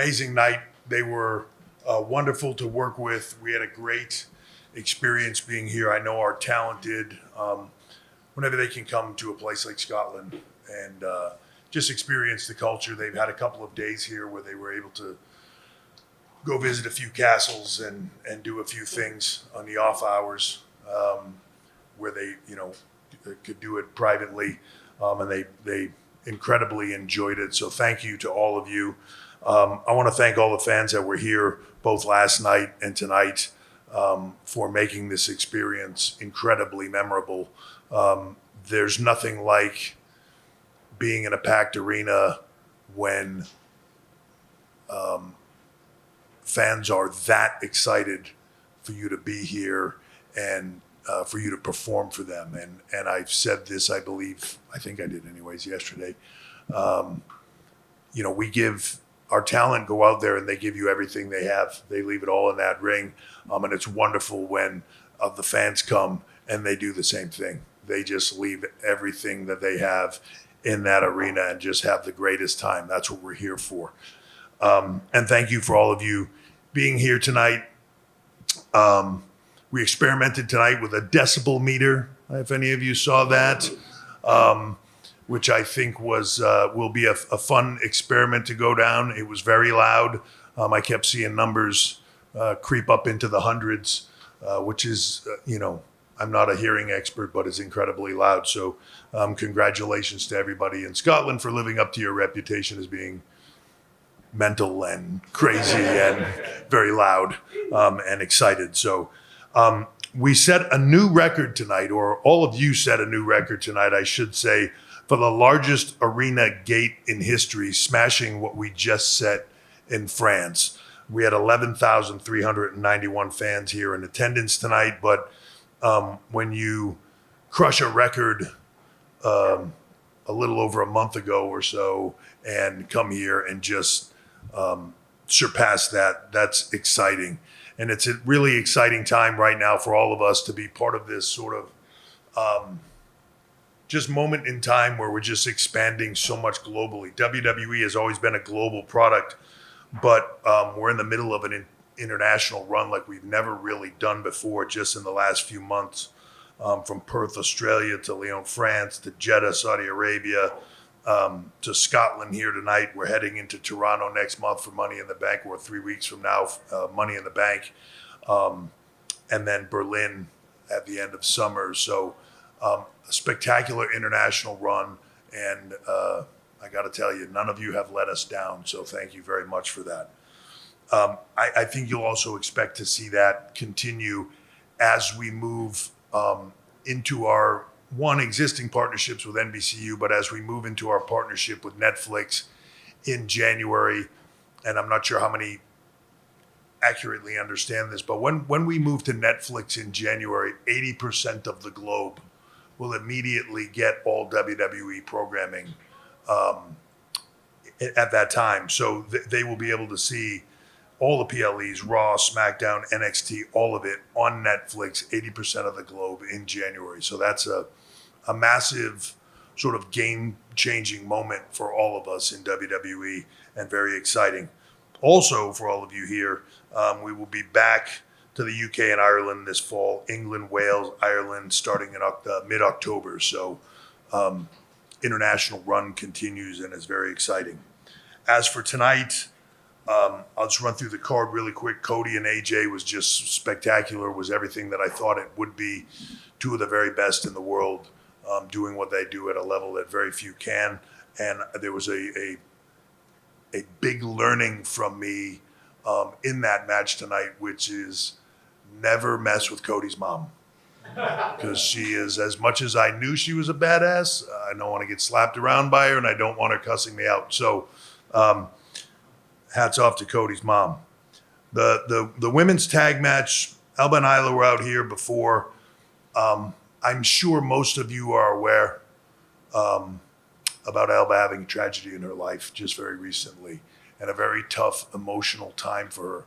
amazing night. They were wonderful to work with. We had a great experience being here. I know our talented, whenever they can come to a place like Scotland and just experience the culture. They've had a couple of days here where they were able to go visit a few castles and do a few things on the off hours where they, could do it privately. And they incredibly enjoyed it. So thank you to all of you. I want to thank all the fans that were here both last night and tonight for making this experience incredibly memorable. There's nothing like being in a packed arena when fans are that excited for you to be here and for you to perform for them. And I've said this, I think I did anyways yesterday. We give our talent, go out there and they give you everything they have. They leave it all in that ring. And it's wonderful when the fans come and they do the same thing. They just leave everything that they have in that arena and just have the greatest time. That's what we're here for. And thank you for all of you being here tonight. We experimented tonight with a decibel meter, if any of you saw that, which I think will be a fun experiment to go down. It was very loud. I kept seeing numbers creep up into the hundreds, which is, I'm not a hearing expert, but it's incredibly loud. So congratulations to everybody in Scotland for living up to your reputation as being mental and crazy and very loud and excited. So we set a new record tonight, or all of you set a new record tonight, I should say, for the largest arena gate in history, smashing what we just set in France. We had 11,391 fans here in attendance tonight, but when you crush a record a little over a month ago or so and come here and just surpass that, that's exciting. And it's a really exciting time right now for all of us to be part of this sort of just moment in time where we're just expanding so much globally. WWE has always been a global product, but we're in the middle of an international run like we've never really done before just in the last few months, from Perth, Australia to Lyon, France, to Jeddah, Saudi Arabia, to Scotland here tonight. We're heading into Toronto next month for Money in the Bank, or 3 weeks from now, Money in the Bank, and then Berlin at the end of summer. So a spectacular international run, and I got to tell you, none of you have let us down, so thank you very much for that. I think you'll also expect to see that continue as we move into our existing partnerships with NBCU, but as we move into our partnership with Netflix in January, and I'm not sure how many accurately understand this, but when we move to Netflix in January, 80% of the globe will immediately get all WWE programming at that time. So they will be able to see all the PLEs, Raw, SmackDown, NXT, all of it on Netflix, 80% of the globe in January. So that's a massive sort of game-changing moment for all of us in WWE, and very exciting. Also, for all of you here, we will be back to the UK and Ireland this fall, England, Wales, Ireland, starting in mid-October. So international run continues and is very exciting. As for tonight, I'll just run through the card really quick. Cody and AJ was just spectacular, was everything that I thought it would be. Two of the very best in the world, doing what they do at a level that very few can. And there was a big learning from me in that match tonight, which is never mess with Cody's mom. Because she is, as much as I knew she was a badass, I don't want to get slapped around by her, and I don't want her cussing me out. So hats off to Cody's mom. The women's tag match, Alba and Isla were out here before. I'm sure most of you are aware about Alba having a tragedy in her life just very recently, and a very tough emotional time for her.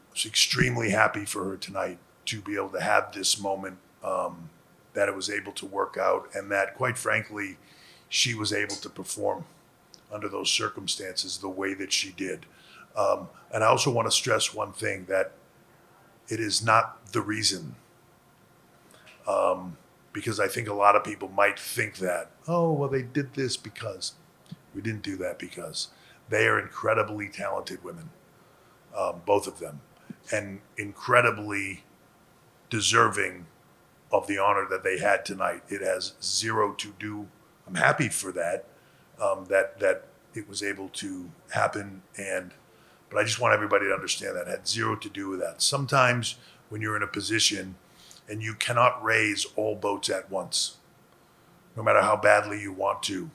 I was extremely happy for her tonight to be able to have this moment, that it was able to work out, and that, quite frankly, she was able to perform. under those circumstances the way that she did. And I also want to stress one thing, that it is not the reason. Because I think a lot of people might think that, oh, well, they did this because. We didn't do that because. They are incredibly talented women, both of them, and incredibly deserving of the honor that they had tonight. It has zero to do. I'm happy for that, that it was able to happen. But I just want everybody to understand that it had zero to do with that. Sometimes when you're in a position and you cannot raise all boats at once, no matter how badly you want to,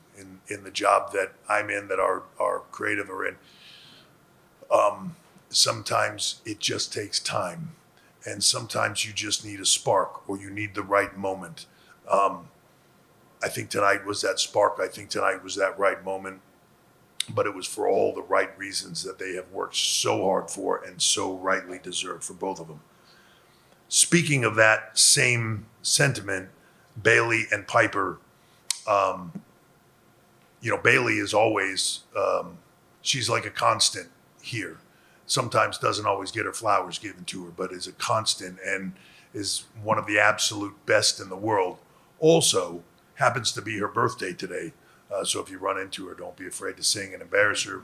in the job that I'm in, that our creative are in, sometimes it just takes time. And sometimes you just need a spark, or you need the right moment. I think tonight was that spark. I think tonight was that right moment. But it was for all the right reasons that they have worked so hard for and so rightly deserved for both of them. Speaking of that same sentiment, Bayley and Piper, Bayley is always, she's like a constant here. Sometimes doesn't always get her flowers given to her, but is a constant and is one of the absolute best in the world. Also, happens to be her birthday today. So if you run into her, don't be afraid to sing and embarrass her.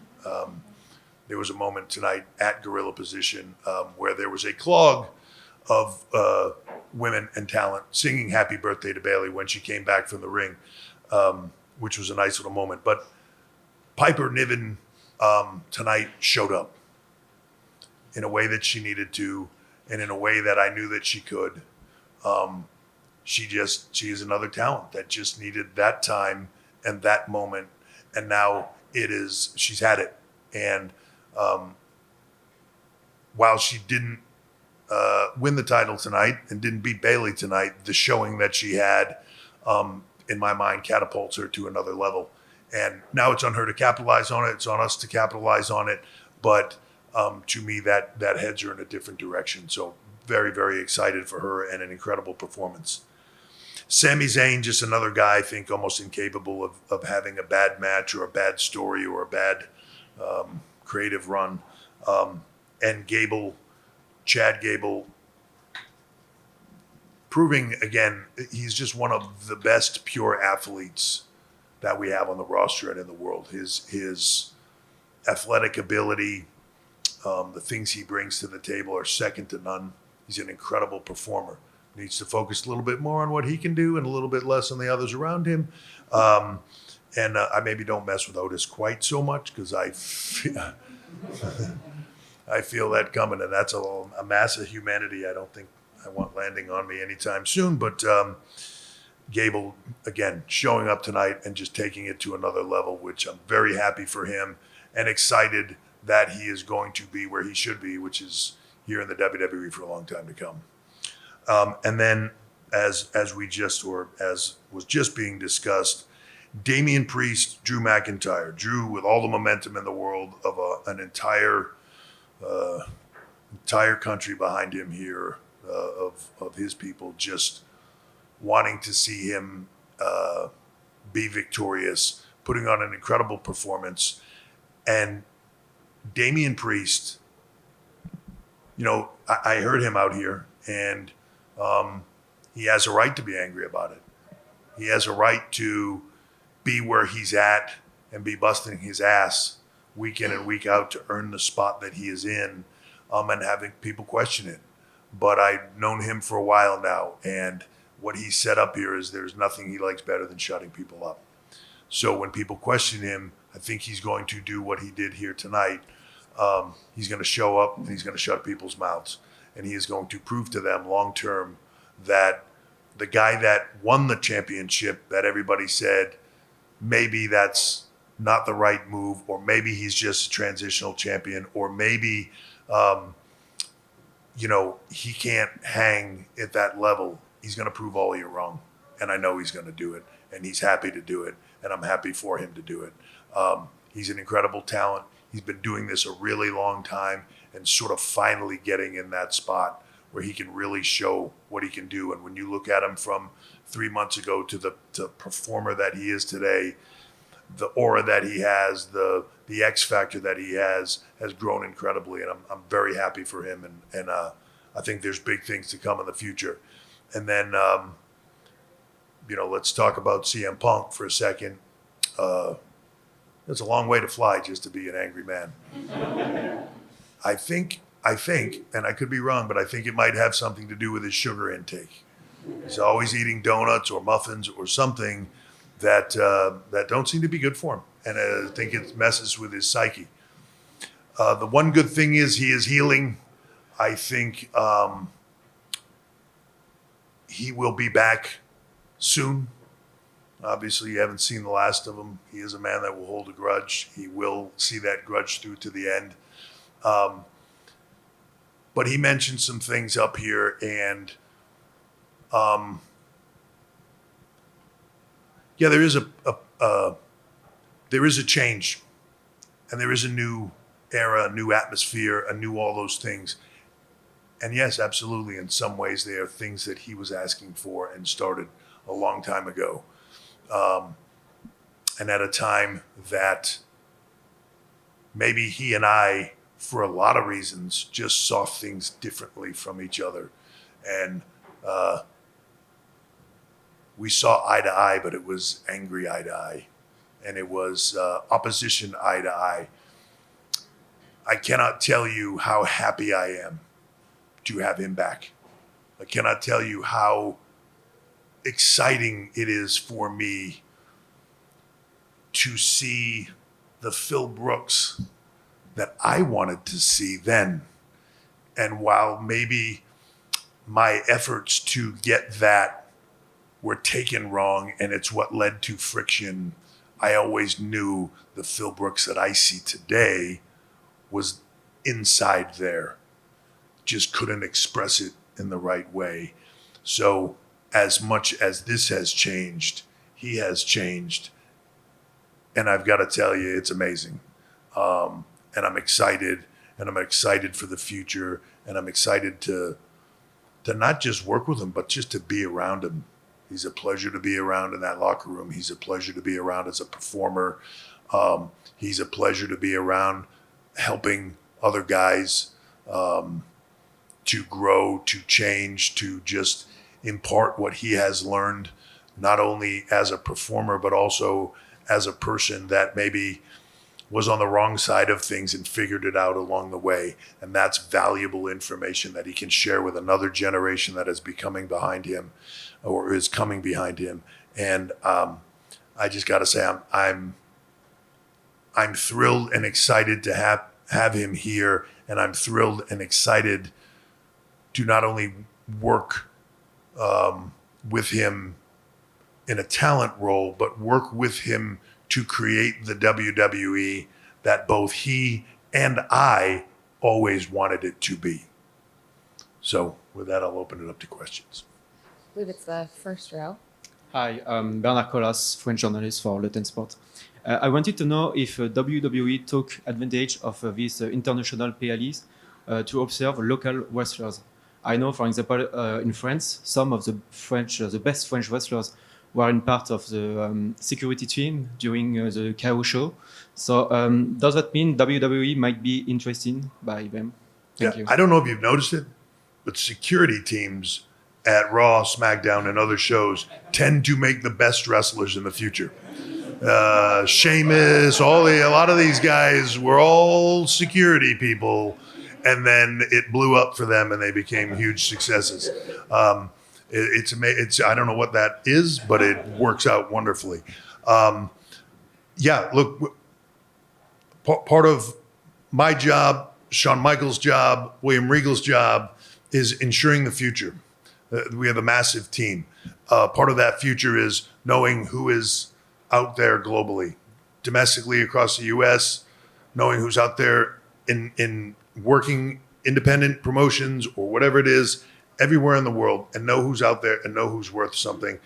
There was a moment tonight at Gorilla Position where there was a clog of women and talent singing happy birthday to Bayley when she came back from the ring, which was a nice little moment. But Piper Niven tonight showed up in a way that she needed to, and in a way that I knew that she could. She is another talent that just needed that time and that moment, and now she's had it. And while she didn't win the title tonight and didn't beat Bayley tonight, the showing that she had, in my mind, catapults her to another level. And now it's on her to capitalize on it. It's on us to capitalize on it. But to me, that heads her in a different direction. So very, very excited for her, and an incredible performance. Sami Zayn, just another guy, I think, almost incapable of having a bad match or a bad story or a bad creative run. And Gable, Chad Gable, proving again, he's just one of the best pure athletes that we have on the roster and in the world. His athletic ability, the things he brings to the table are second to none. He's an incredible performer. Needs to focus a little bit more on what he can do and a little bit less on the others around him. And I maybe don't mess with Otis quite so much, because I feel that coming, and that's a mass of humanity I don't think I want landing on me anytime soon. But Gable, again, showing up tonight and just taking it to another level, which I'm very happy for him and excited that he is going to be where he should be, which is here in the WWE for a long time to come. And then, as was just being discussed, Damien Priest, Drew McKintyre. Drew, with all the momentum in the world of an entire country behind him here, of his people, just wanting to see him be victorious, putting on an incredible performance. And Damien Priest, I heard him out here, and he has a right to be angry about it. He has a right to be where he's at and be busting his ass week in and week out to earn the spot that he is in, and having people question it. But I've known him for a while now, and what he set up here is there's nothing he likes better than shutting people up. So when people question him, I think he's going to do what he did here tonight. He's going to show up and he's going to shut people's mouths. And he is going to prove to them long term that the guy that won the championship, that everybody said maybe that's not the right move, or maybe he's just a transitional champion, or maybe he can't hang at that level. He's going to prove all of you wrong. And I know he's going to do it. And he's happy to do it. And I'm happy for him to do it. He's an incredible talent. He's been doing this a really long time, and sort of finally getting in that spot where he can really show what he can do. And when you look at him from 3 months ago to the performer that he is today, the aura that he has, the X factor that he has grown incredibly, and I'm very happy for him, and I think there's big things to come in the future. And then let's talk about CM Punk for a second. It's a long way to fly just to be an angry man. I think, and I could be wrong, but I think it might have something to do with his sugar intake. He's always eating donuts or muffins or something that don't seem to be good for him. And I think it messes with his psyche. The one good thing is he is healing. I think he will be back soon. Obviously, you haven't seen the last of him. He is a man that will hold a grudge. He will see that grudge through to the end. But he mentioned some things up here, and there is a change, and there is a new era, a new atmosphere, a new all those things. And yes, absolutely, in some ways they are things that he was asking for and started a long time ago. And at a time that maybe he and I, for a lot of reasons, just saw things differently from each other. And we saw eye to eye, but it was angry eye to eye. And it was opposition eye to eye. I cannot tell you how happy I am to have him back. I cannot tell you how exciting it is for me to see the Phil Brooks that I wanted to see then. And while maybe my efforts to get that were taken wrong and it's what led to friction, I always knew the Phil Brooks that I see today was inside there. Just couldn't express it in the right way. So as much as this has changed, he has changed. And I've got to tell you, it's amazing. And I'm excited, and I'm excited for the future, and I'm excited to not just work with him, but just to be around him. He's a pleasure to be around in that locker room. He's a pleasure to be around as a performer. He's a pleasure to be around helping other guys to grow, to change, to just impart what he has learned, not only as a performer, but also as a person that maybe was on the wrong side of things and figured it out along the way. And that's valuable information that he can share with another generation that is becoming behind him or is coming behind him. And I just got to say, I'm thrilled and excited to have him here. And I'm thrilled and excited to not only work with him in a talent role, but work with him to create the WWE that both he and I always wanted it to be. So with that, I'll open it up to questions. I believe it's the first row. Hi, I'm Bernard Collas, French journalist for Le Ten Sport. I wanted to know if WWE took advantage of these international PLEs to observe local wrestlers. I know, for example, in France, some of the best French wrestlers were in part of the security team during the KO show. So does that mean WWE might be interested by them? Thank you. I don't know if you've noticed it, but security teams at Raw, SmackDown, and other shows tend to make the best wrestlers in the future. Sheamus, a lot of these guys were all security people, and then it blew up for them and they became huge successes. It's I don't know what that is, but it works out wonderfully. Look, part of my job, Shawn Michaels' job, William Regal's job is ensuring the future. We have a massive team. Part of that future is knowing who is out there globally, domestically across the U.S., knowing who's out there in working independent promotions or whatever it is, everywhere in the world, and know who's out there and know who's worth something.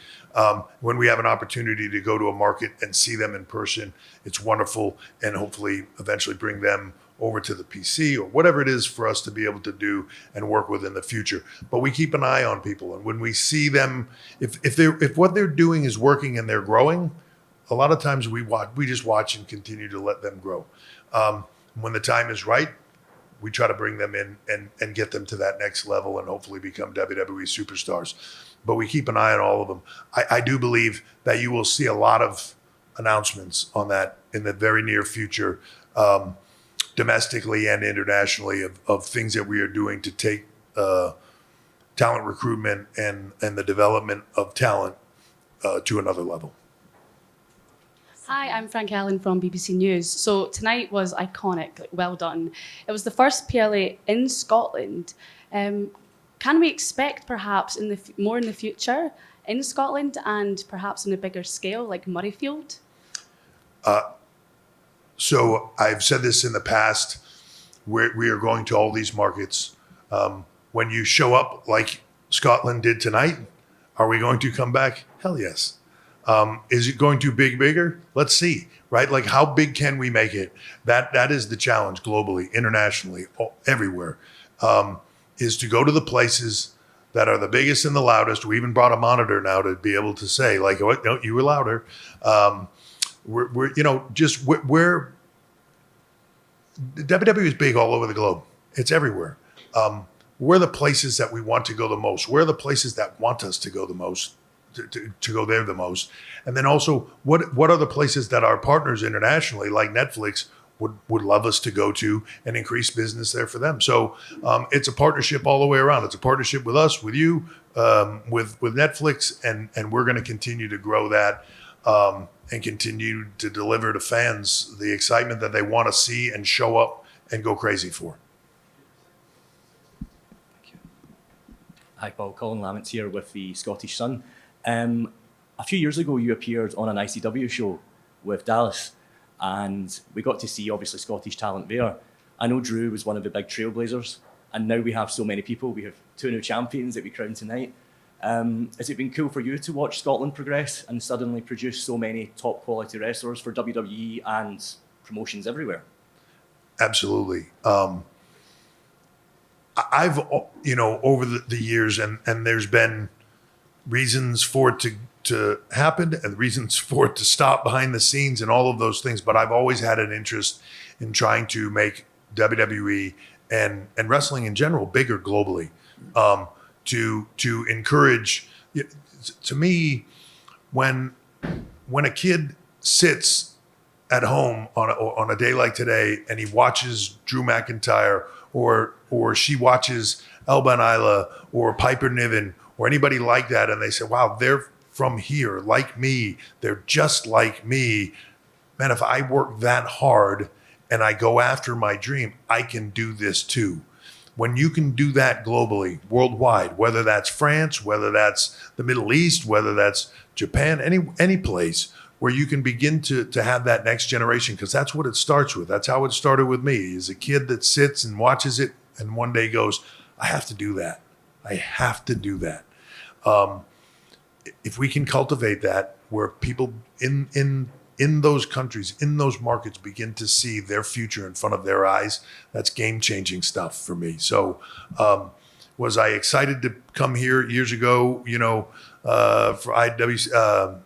When we have an opportunity to go to a market and see them in person, it's wonderful, and hopefully eventually bring them over to the PC or whatever it is for us to be able to do and work with in the future. But we keep an eye on people, and when we see them, if what they're doing is working and they're growing, a lot of times we just watch and continue to let them grow. When the time is right, we try to bring them in and get them to that next level and hopefully become WWE superstars. But we keep an eye on all of them. I do believe that you will see a lot of announcements on that in the very near future, domestically and internationally, of things that we are doing to take talent recruitment and the development of talent to another level. Hi, I'm Frank Allen from BBC News. So tonight was iconic, like, well done. It was the first PLA in Scotland. Can we expect perhaps more in the future in Scotland and perhaps on a bigger scale like Murrayfield? So I've said this in the past, we are going to all these markets. When you show up like Scotland did tonight, are we going to come back? Hell yes. Is it going to bigger? Let's see, right? Like, how big can we make it? That is the challenge globally, internationally, everywhere, is to go to the places that are the biggest and the loudest. We even brought a monitor now to be able to say, like, oh, no, you were louder. We're WWE is big all over the globe. It's everywhere. Where are the places that we want to go the most? Where are the places that want us to go the most? To go there the most, and then also what are the places that our partners internationally, like Netflix, would love us to go to and increase business there for them. So it's a partnership all the way around. It's a partnership with us, with you, with Netflix, and we're going to continue to grow that and continue to deliver to fans the excitement that they want to see and show up and go crazy for. Hi, Paul. Colin Lamont here with the Scottish Sun. A few years ago, you appeared on an ICW show with Dallas, and we got to see, obviously, Scottish talent there. I know Drew was one of the big trailblazers, and now we have so many people. We have 2 new champions that we crowned tonight. Has it been cool for you to watch Scotland progress and suddenly produce so many top-quality wrestlers for WWE and promotions everywhere? Absolutely. I've, over the years, and there's been reasons for it to happen and reasons for it to stop behind the scenes and all of those things. But I've always had an interest in trying to make WWE and wrestling in general bigger globally, to encourage. To me, when a kid sits at home on a day like today and he watches Drew McIntyre or she watches Elba and Isla or Piper Niven or anybody like that, and they say, wow, they're from here, like me, they're just like me. Man, if I work that hard and I go after my dream, I can do this too. When you can do that globally, worldwide, whether that's France, whether that's the Middle East, whether that's Japan, any place where you can begin to have that next generation, because that's what it starts with. That's how it started with me, is a kid that sits and watches it and one day goes, I have to do that. I have to do that. If we can cultivate that, where people in those countries, in those markets, begin to see their future in front of their eyes, that's game-changing stuff for me. So was I excited to come here years ago, for IW,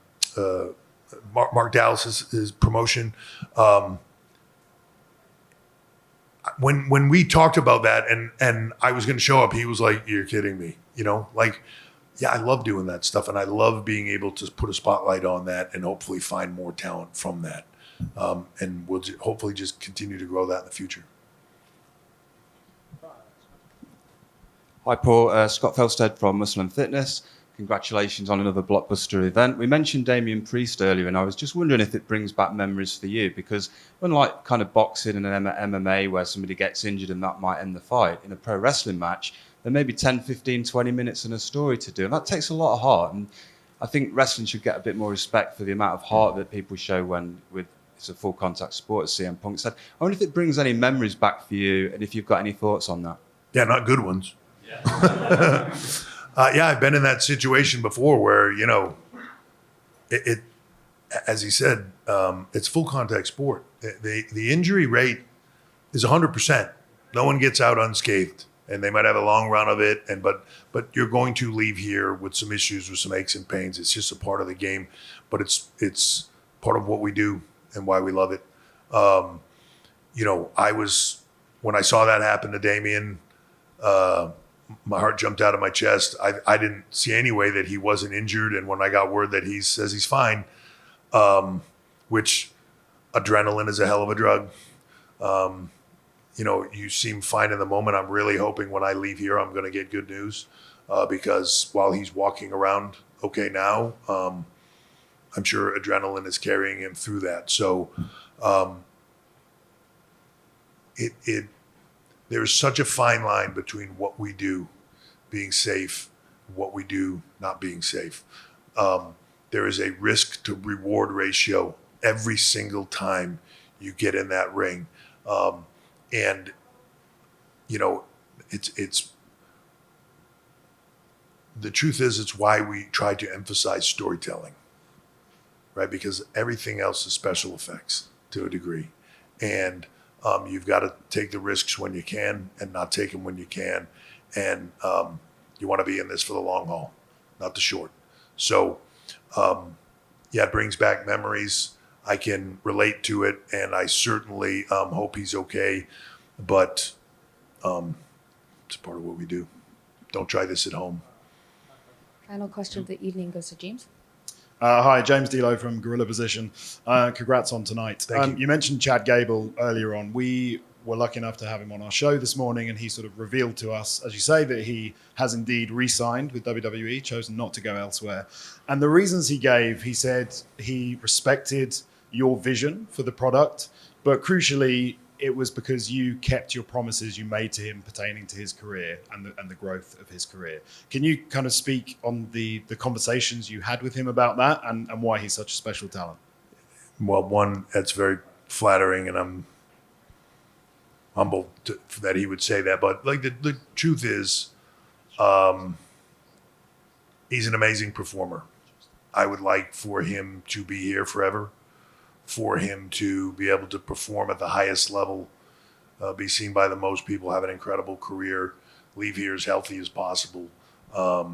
Mark Dallas's promotion? When we talked about that and I was going to show up, he was like, you're kidding me. Yeah, I love doing that stuff, and I love being able to put a spotlight on that and hopefully find more talent from that. And we'll hopefully just continue to grow that in the future. Hi, Paul. Scott Felstead from Muscle and Fitness. Congratulations on another blockbuster event. We mentioned Damien Priest earlier, and I was just wondering if it brings back memories for you, because unlike kind of boxing and MMA where somebody gets injured and that might end the fight, in a pro wrestling match, there may be 10, 15, 20 minutes and a story to do. And that takes a lot of heart. And I think wrestling should get a bit more respect for the amount of heart that people show when it's a full contact sport, as CM Punk said. I wonder if it brings any memories back for you and if you've got any thoughts on that. Yeah, not good ones. Yeah. I've been in that situation before where, it as he said, it's full contact sport. The injury rate is 100%. No one gets out unscathed, and they might have a long run of it. But you're going to leave here with some issues, with some aches and pains. It's just a part of the game, but it's part of what we do and why we love it. When I saw that happen to Damien, my heart jumped out of my chest. I didn't see any way that he wasn't injured. And when I got word that he says he's fine, which adrenaline is a hell of a drug. You seem fine in the moment. I'm really hoping when I leave here, I'm going to get good news because while he's walking around okay now, I'm sure adrenaline is carrying him through that. So there's such a fine line between what we do being safe, what we do not being safe. There is a risk to reward ratio every single time you get in that ring. It's the truth is it's why we try to emphasize storytelling, right? Because everything else is special effects to a degree. And you've got to take the risks when you can and not take them when you can. And you want to be in this for the long haul, not the short. So, it brings back memories. I can relate to it, and I certainly hope he's okay. But it's part of what we do. Don't try this at home. Final question of the evening goes to James. Hi, James D'Lo from Gorilla Position. Congrats on tonight. Thank you. You mentioned Chad Gable earlier on. We were lucky enough to have him on our show this morning, and he sort of revealed to us, as you say, that he has indeed re-signed with WWE, chosen not to go elsewhere. And the reasons he gave, he said he respected your vision for the product, but crucially, it was because you kept your promises you made to him pertaining to his career and the growth of his career. Can you kind of speak on the conversations you had with him about that and why he's such a special talent? Well, one, that's very flattering, and I'm humbled that he would say that. But like the truth is, he's an amazing performer. I would like for him to be here forever, for him to be able to perform at the highest level, be seen by the most people, have an incredible career, leave here as healthy as possible. But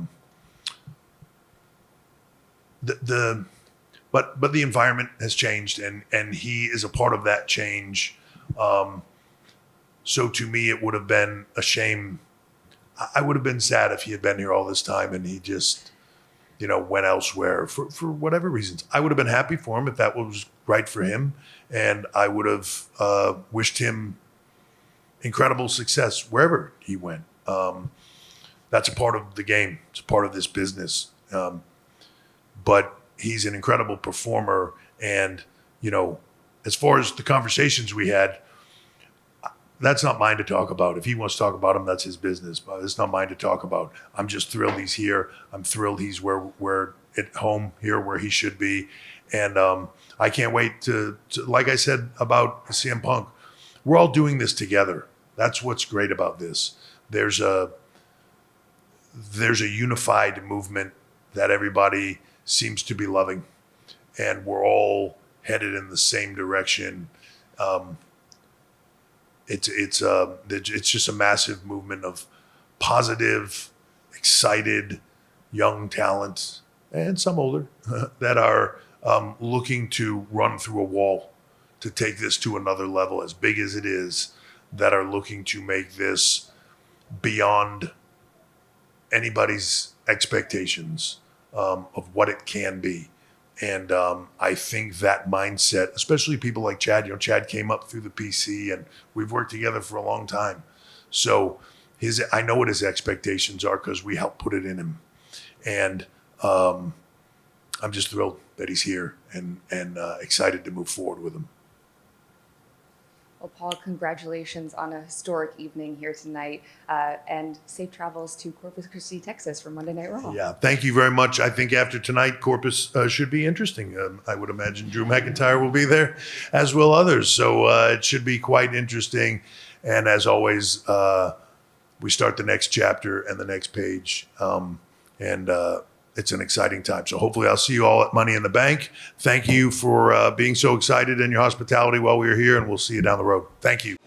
the environment has changed, and he is a part of that change. So to me, it would have been a shame. I would have been sad if he had been here all this time and he just, went elsewhere for whatever reasons. I would have been happy for him if that was right for him. And I would have wished him incredible success wherever he went. That's a part of the game. It's a part of this business. But he's an incredible performer. And, as far as the conversations we had, that's not mine to talk about. If he wants to talk about him, that's his business. But it's not mine to talk about. I'm just thrilled he's here. I'm thrilled he's where at home here where he should be. And I can't wait to, like I said about CM Punk, we're all doing this together. That's what's great about this. There's a unified movement that everybody seems to be loving, and we're all headed in the same direction. It's just a massive movement of positive, excited, young talent, and some older that are looking to run through a wall to take this to another level, as big as it is, that are looking to make this beyond anybody's expectations of what it can be. And I think that mindset, especially people like Chad, Chad came up through the PC and we've worked together for a long time. So I know what his expectations are because we helped put it in him. And I'm just thrilled that he's here and excited to move forward with him. Well, Paul, congratulations on a historic evening here tonight, and safe travels to Corpus Christi, Texas for Monday Night Raw. Yeah, thank you very much. I think after tonight, Corpus should be interesting. I would imagine Drew McKintyre will be there, as will others. So it should be quite interesting. And as always, we start the next chapter and the next page. It's an exciting time. So hopefully I'll see you all at Money in the Bank. Thank you for being so excited and your hospitality while we were here, and we'll see you down the road. Thank you.